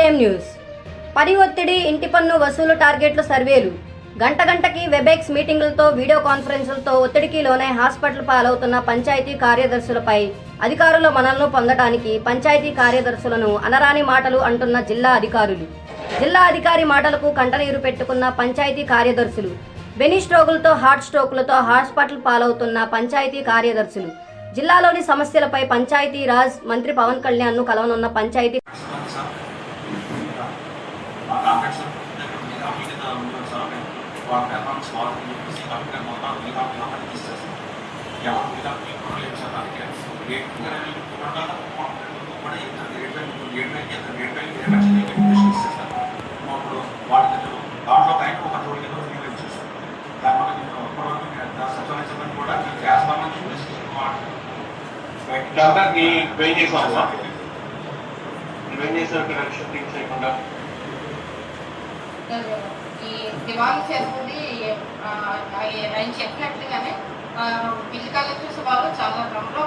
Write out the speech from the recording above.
CIM news. పని ఒత్తిడి, ఇంటి పన్ను వసూలు టార్గెట్లు, సర్వేలు, గంటకి వెబెక్స్ మీటింగులతో, వీడియో కాన్ఫరెన్సులతో ఒత్తిడికి లోనై హాస్పిటల్ పాలవుతున్న పంచాయతీ కార్యదర్శులపై అధికారుల మన్ననలు పొందడానికి పంచాయతీ కార్యదర్శులను అనరాని మాటలు అంటున్న జిల్లా అధికారులు. జిల్లా అధికారి మాటలకు కంటనీరు పెట్టుకున్న పంచాయతీ కార్యదర్శులు. బెనీ స్ట్రోకులతో, హార్ట్ స్ట్రోకులతో హాస్పిటల్ పాలవుతున్న పంచాయతీ కార్యదర్శులు. జిల్లాలోని సమస్యలపై పంచాయతీ రాజ్ మంత్రి పవన్ కళ్యాణ్ ను కలవనున్న పంచాయతీ డాక్టర్ ని ట్రైన్ చేసాము. ట్రైన్ చేసాక షిఫ్టింగ్ చేయకుండా ఈ దివాళీ చేస్తుంది ఆయన చెప్పినట్టుగానే బిల్ కలెక్టర్స్ వాళ్ళు చాలా డ్రమ్లో